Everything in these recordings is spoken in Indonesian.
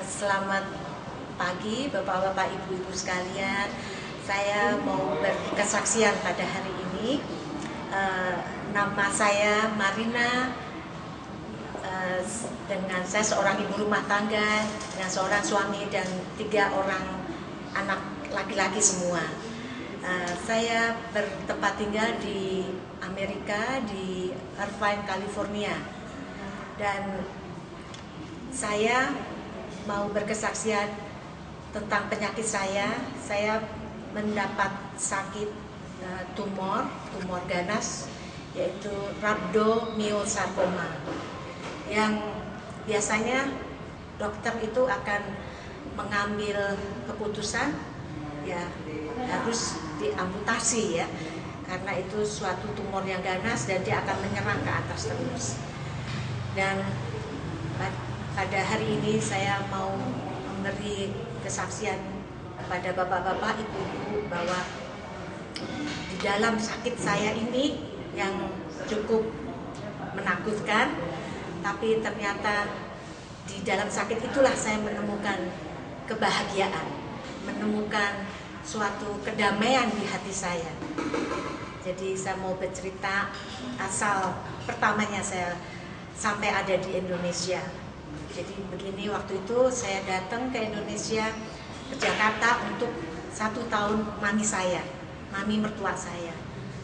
Selamat pagi Bapak-bapak, Ibu-ibu sekalian. Saya mau berkesaksian pada hari ini. Nama saya Marina. Dengan saya seorang ibu rumah tangga dengan seorang suami dan 3 orang anak laki-laki semua. Saya bertempat tinggal di Amerika, di Irvine, California. Dan saya mau berkesaksian tentang penyakit saya. Saya mendapat sakit tumor ganas, yaitu rhabdomyosarcoma, yang biasanya dokter itu akan mengambil keputusan ya harus diamputasi ya, karena itu suatu tumor yang ganas dan dia akan menyerang ke atas terus. Dan pada hari ini saya mau memberi kesaksian kepada bapak-bapak, ibu-ibu bahwa di dalam sakit saya ini yang cukup menakutkan, tapi ternyata di dalam sakit itulah saya menemukan kebahagiaan, menemukan suatu kedamaian di hati saya. Jadi saya mau bercerita asal pertamanya saya sampai ada di Indonesia. Jadi begini, waktu itu saya datang ke Indonesia, ke Jakarta untuk 1 tahun mami mertua saya.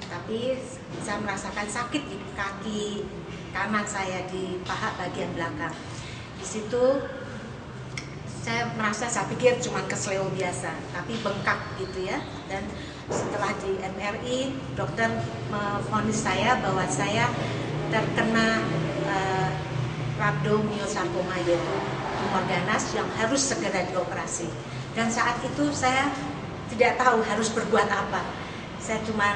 Tapi saya merasakan sakit di kaki kanan saya, di paha bagian belakang. Di situ saya pikir cuma kesleo biasa, tapi bengkak gitu ya. Dan setelah di MRI, dokter memvonis saya bahwa saya terkena rhabdomyosarcoma, yaitu tumor ganas yang harus segera dioperasi. Dan saat itu saya tidak tahu harus berbuat apa. Saya cuma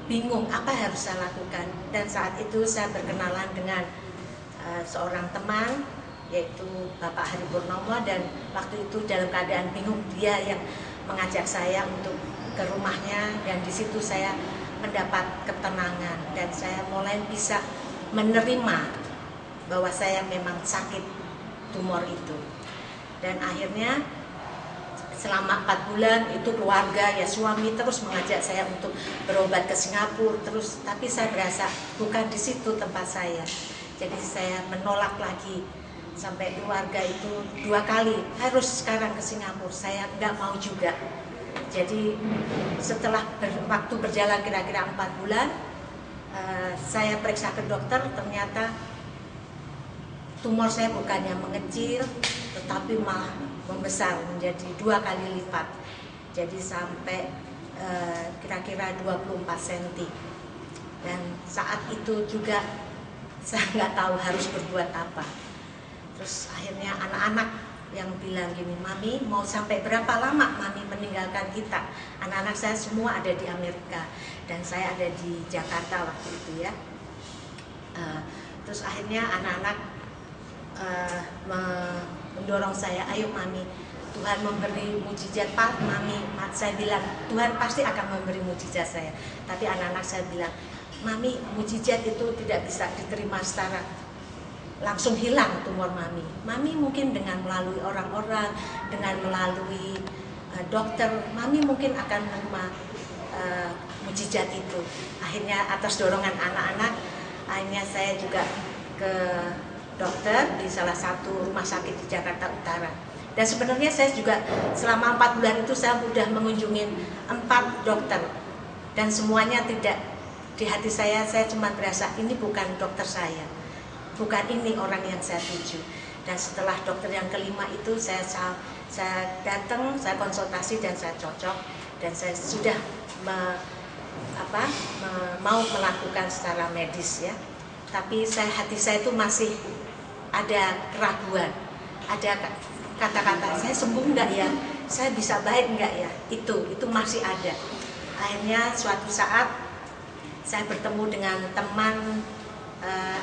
bingung apa harus saya lakukan. Dan saat itu saya berkenalan dengan seorang teman, yaitu Bapak Hari Purnomo, dan waktu itu dalam keadaan bingung dia yang mengajak saya untuk ke rumahnya, dan di situ saya mendapat ketenangan dan saya mulai bisa menerima bahwa saya memang sakit tumor itu. Dan akhirnya selama 4 bulan itu keluarga ya, suami terus mengajak saya untuk berobat ke Singapura terus, tapi saya berasa bukan di situ tempat saya. Jadi saya menolak lagi, sampai keluarga itu 2 kali harus sekarang ke Singapura, saya nggak mau juga. Jadi setelah waktu berjalan kira-kira 4 bulan, saya periksa ke dokter, ternyata tumor saya bukannya mengecil, tetapi malah membesar menjadi 2 kali lipat. Jadi sampai kira-kira 24 cm. Dan saat itu juga saya nggak tahu harus berbuat apa. Terus akhirnya anak-anak yang bilang gini, "Mami, mau sampai berapa lama Mami meninggalkan kita?" Anak-anak saya semua ada di Amerika dan saya ada di Jakarta waktu itu ya. Terus akhirnya anak-anak mendorong saya, "Ayo Mami, Tuhan memberi mukjizat Pak Mami." Saya bilang, "Tuhan pasti akan memberi mukjizat saya." Tapi anak-anak saya bilang, "Mami, mukjizat itu tidak bisa diterima secara langsung hilang tumor Mami. Mami mungkin dengan melalui orang-orang, dengan melalui dokter, Mami mungkin akan menerima mukjizat itu." Akhirnya atas dorongan anak-anak, akhirnya saya juga ke dokter di salah satu rumah sakit di Jakarta Utara. Dan sebenarnya saya juga selama 4 bulan itu saya sudah mengunjungi 4 dokter. Dan semuanya tidak, di hati saya cuma berasa ini bukan dokter saya. Bukan ini orang yang saya tuju. Dan setelah dokter yang kelima itu saya datang, saya konsultasi dan saya cocok, dan saya sudah mau melakukan secara medis ya. Tapi hati saya itu masih ada keraguan, ada kata-kata, saya sembuh enggak ya, saya bisa baik enggak ya, itu masih ada. Akhirnya suatu saat saya bertemu dengan teman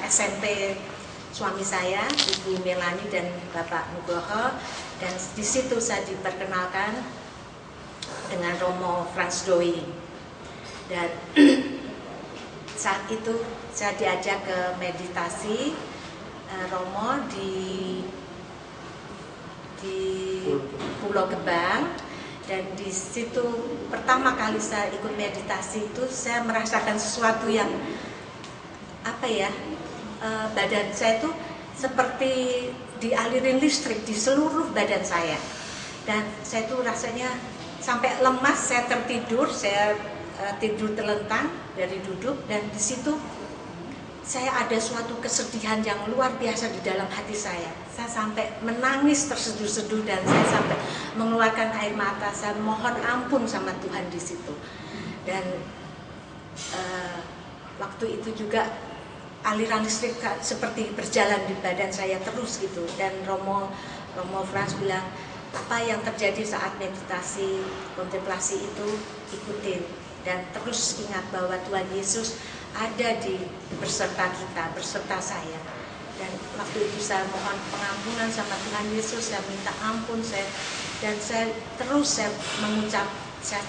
SMP suami saya, Ibu Melani dan Bapak Nugroho, dan di situ saya diperkenalkan dengan Romo Frans Doi. Dan saat itu saya diajak ke meditasi Romo di Pulau Gebang, dan di situ pertama kali saya ikut meditasi itu saya merasakan sesuatu yang apa ya, badan saya itu seperti dialirin listrik di seluruh badan saya, dan saya tuh rasanya sampai lemas, saya tertidur, saya tidur terlentang dari duduk, dan di situ saya ada suatu kesedihan yang luar biasa di dalam hati saya. Saya sampai menangis terseduh-seduh dan saya sampai mengeluarkan air mata. Saya mohon ampun sama Tuhan di situ. Dan waktu itu juga aliran listrik seperti berjalan di badan saya terus gitu. Dan Romo Frans bilang, apa yang terjadi saat meditasi, kontemplasi itu ikutin. Dan terus ingat bahwa Tuhan Yesus ada beserta kita, beserta saya. Dan waktu itu saya mohon pengampunan sama Tuhan Yesus, saya minta ampun, saya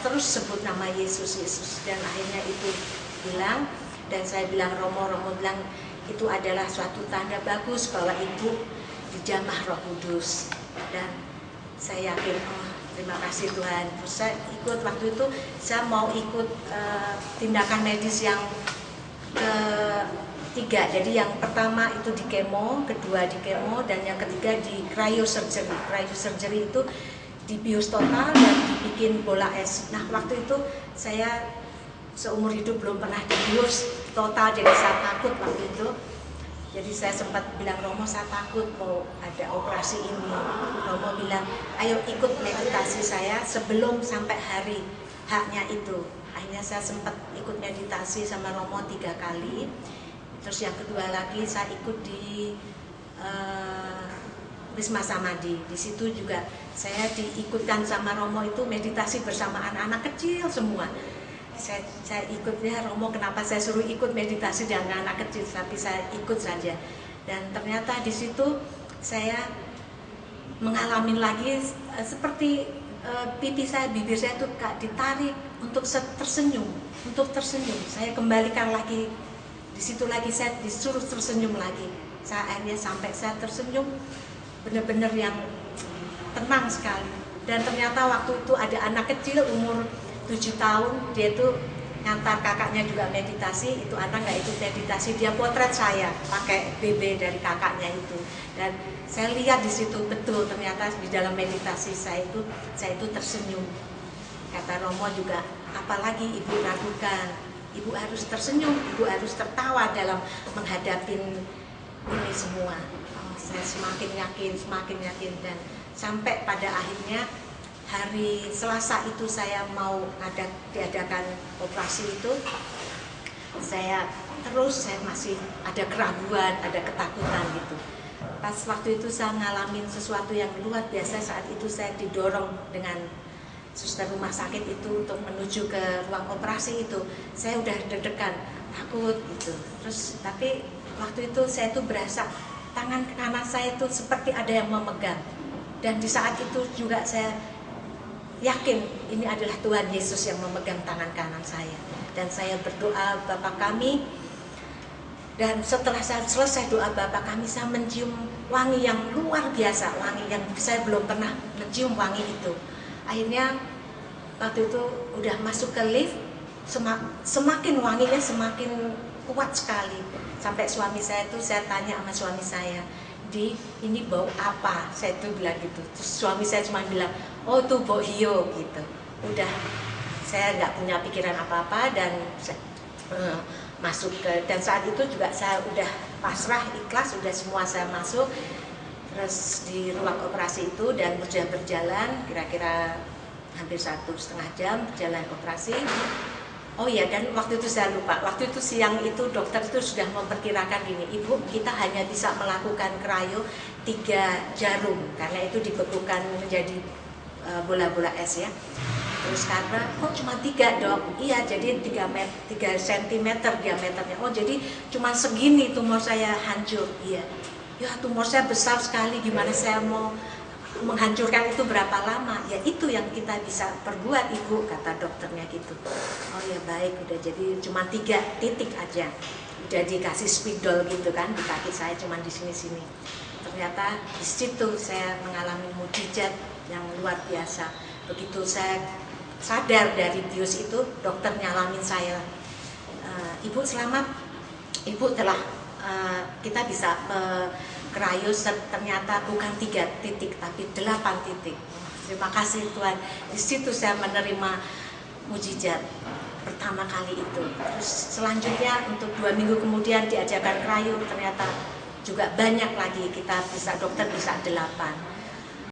terus sebut nama Yesus. Dan akhirnya itu bilang, dan saya bilang Romo bilang itu adalah suatu tanda bagus bahwa ibu dijamah Roh Kudus. Dan saya yakin, terima kasih Tuhan. Terus saya ikut waktu itu, saya mau ikut tindakan medis yang ketiga. Jadi yang pertama itu di kemo, kedua di kemo, dan yang ketiga di cryosurgery. Cryosurgery itu dibius total dan dibikin bola es. Nah waktu itu saya seumur hidup belum pernah dibius total, jadi saya takut waktu itu. Jadi saya sempat bilang, Romo saya takut mau ada operasi ini. Romo bilang, ayo ikut meditasi saya sebelum sampai hari haknya itu. Akhirnya saya sempat ikut meditasi sama Romo 3 kali. Terus yang kedua lagi saya ikut di Wisma Samadhi. Di situ juga saya diikutkan sama Romo itu meditasi bersama anak-anak kecil semua. Saya ikutnya, Romo kenapa saya suruh ikut meditasi dengan anak kecil, tapi saya ikut saja. Dan ternyata di situ saya mengalami lagi seperti pipi saya, bibir saya tuh ditarik untuk tersenyum. Saya kembalikan lagi, di situ lagi saya disuruh tersenyum lagi. Saya akhirnya sampai saya tersenyum benar-benar yang tenang sekali. Dan ternyata waktu itu ada anak kecil umur 7 tahun, dia tuh ngantar kakaknya juga meditasi. Itu anak nggak ikut meditasi, dia potret saya pakai BB dari kakaknya itu. Dan saya lihat di situ betul ternyata di dalam meditasi saya itu tersenyum. Kata Romo juga, apalagi ibu ragukan, ibu harus tersenyum, ibu harus tertawa dalam menghadapi ini semua. Saya semakin yakin, dan sampai pada akhirnya hari Selasa itu saya mau diadakan operasi itu, saya masih ada keraguan, ada ketakutan gitu. Pas waktu itu saya ngalamin sesuatu yang luar biasa. Saat itu saya didorong dengan suster rumah sakit itu untuk menuju ke ruang operasi itu. Saya udah deg-degan, takut gitu. Terus tapi waktu itu saya tuh berasa tangan kanan saya itu seperti ada yang memegang. Dan di saat itu juga saya yakin ini adalah Tuhan Yesus yang memegang tangan kanan saya. Dan saya berdoa, Bapa kami. Dan setelah saya selesai doa Bapa kami, saya mencium wangi yang luar biasa, wangi yang saya belum pernah mencium wangi itu. Akhirnya waktu itu udah masuk ke lift, semakin wanginya semakin kuat sekali. Sampai suami saya itu, saya tanya sama suami saya, ini bau apa? Saya tuh bilang gitu. Terus suami saya cuma bilang, oh itu bau hio gitu. Udah, saya nggak punya pikiran apa-apa dan saya, masuk ke, dan saat itu juga saya udah pasrah, ikhlas, udah semua saya masuk. Terus di ruang operasi itu dan berjalan kira-kira hampir 1,5 jam berjalan operasi. Oh ya, dan waktu itu saya lupa, waktu itu siang itu dokter itu sudah memperkirakan gini, Ibu kita hanya bisa melakukan cryo 3 jarum karena itu dibekukan menjadi bola-bola es ya. Terus karena kok cuma 3 dok? Iya, jadi 3 cm diameternya. Oh jadi cuma segini tumor saya hancur. Iya. Ya tumor saya besar sekali, gimana saya mau menghancurkan itu berapa lama? Ya itu yang kita bisa perbuat Ibu, kata dokternya gitu. Oh ya baik, udah jadi cuma 3 titik aja. udah dikasih spidol gitu kan di kaki saya, cuman di sini-sini. Ternyata di situ saya mengalami mukjizat yang luar biasa. Begitu saya sadar dari bius itu, dokter nyalamin saya, Ibu selamat, Ibu telah kita bisa kerayu, ternyata bukan 3 titik tapi 8 titik. Terima kasih Tuhan. Di situ saya menerima mukjizat pertama kali itu. Terus selanjutnya untuk 2 minggu kemudian diajarkan kerayu, ternyata juga banyak lagi, kita bisa, dokter bisa 8.